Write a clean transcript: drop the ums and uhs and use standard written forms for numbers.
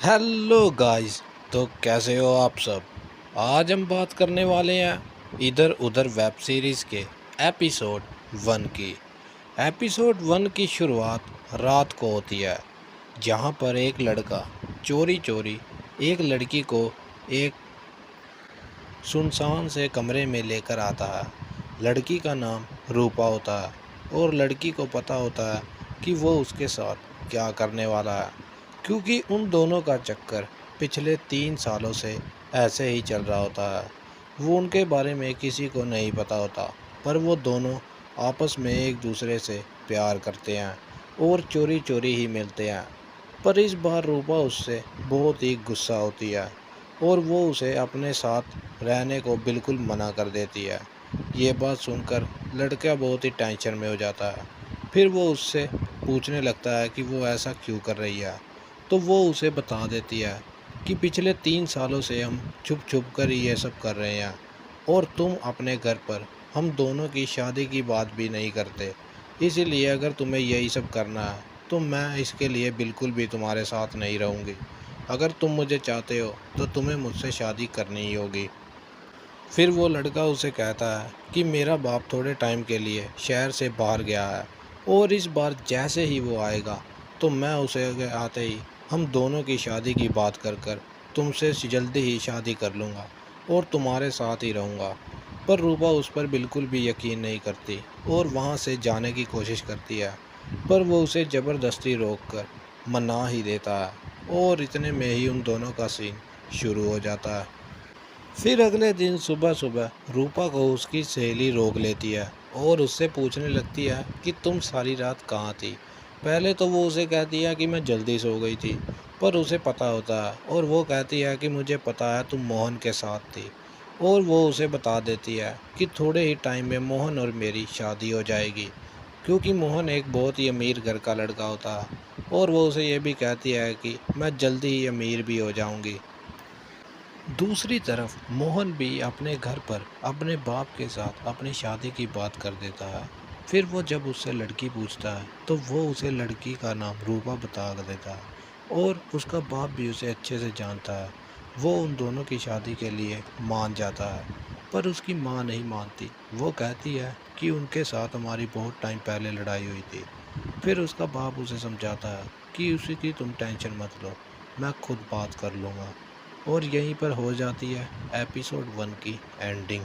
Hello guys. तो कैसे हो आप सब। आज हम बात करने वाले हैं इधर उधर वेब सीरीज़ के एपिसोड 1 की। एपिसोड 1 की शुरुआत रात को होती है, जहां पर एक लड़का चोरी चोरी एक लड़की को एक सुनसान से कमरे में लेकर आता है। लड़की का नाम रूपा होता है और लड़की को पता होता है कि वो उसके साथ क्या करने वाला है, क्योंकि उन दोनों का चक्कर पिछले 3 सालों से ऐसे ही चल रहा होता है। वो उनके बारे में किसी को नहीं पता होता, पर वो दोनों आपस में एक दूसरे से प्यार करते हैं और चोरी चोरी ही मिलते हैं। पर इस बार रूपा उससे बहुत ही गुस्सा होती है और वो उसे अपने साथ रहने को बिल्कुल मना कर देती है। ये बात सुनकर लड़का बहुत ही टेंशन में हो जाता है। फिर वो उससे पूछने लगता है कि वो ऐसा क्यों कर रही है। तो वो उसे बता देती है कि पिछले 3 सालों से हम छुप छुप कर ये सब कर रहे हैं और तुम अपने घर पर हम दोनों की शादी की बात भी नहीं करते। इसीलिए अगर तुम्हें यही सब करना है तो मैं इसके लिए बिल्कुल भी तुम्हारे साथ नहीं रहूँगी। अगर तुम मुझे चाहते हो तो तुम्हें मुझसे शादी करनी ही होगी। फिर वो लड़का उसे कहता है कि मेरा बाप थोड़े टाइम के लिए शहर से बाहर गया है और इस बार जैसे ही वो आएगा तो मैं उसे आते ही हम दोनों की शादी की बात कर कर तुमसे जल्दी ही शादी कर लूँगा और तुम्हारे साथ ही रहूँगा। पर रूपा उस पर बिल्कुल भी यकीन नहीं करती और वहाँ से जाने की कोशिश करती है, पर वो उसे ज़बरदस्ती रोक कर मना ही देता है और इतने में ही उन दोनों का सीन शुरू हो जाता है। फिर अगले दिन सुबह सुबह रूपा को उसकी सहेली रोक लेती है और उससे पूछने लगती है कि तुम सारी रात कहाँ थी। पहले तो वो उसे कहती है कि मैं जल्दी सो गई थी, पर उसे पता होता है और वो कहती है कि मुझे पता है तुम मोहन के साथ थी। और वो उसे बता देती है कि थोड़े ही टाइम में मोहन और मेरी शादी हो जाएगी, क्योंकि मोहन एक बहुत ही अमीर घर का लड़का होता है। और वो उसे ये भी कहती है कि मैं जल्दी ही अमीर भी हो जाऊंगी। दूसरी तरफ मोहन भी अपने घर पर अपने बाप के साथ अपनी शादी की बात कर देता है। फिर वो जब उससे लड़की पूछता है तो वो उसे लड़की का नाम रूपा बता देता है और उसका बाप भी उसे अच्छे से जानता है। वो उन दोनों की शादी के लिए मान जाता है, पर उसकी माँ नहीं मानती। वो कहती है कि उनके साथ हमारी बहुत टाइम पहले लड़ाई हुई थी। फिर उसका बाप उसे समझाता है कि उसी की तुम टेंशन मत लो, मैं खुद बात कर लूँगा। और यहीं पर हो जाती है एपिसोड 1 की एंडिंग।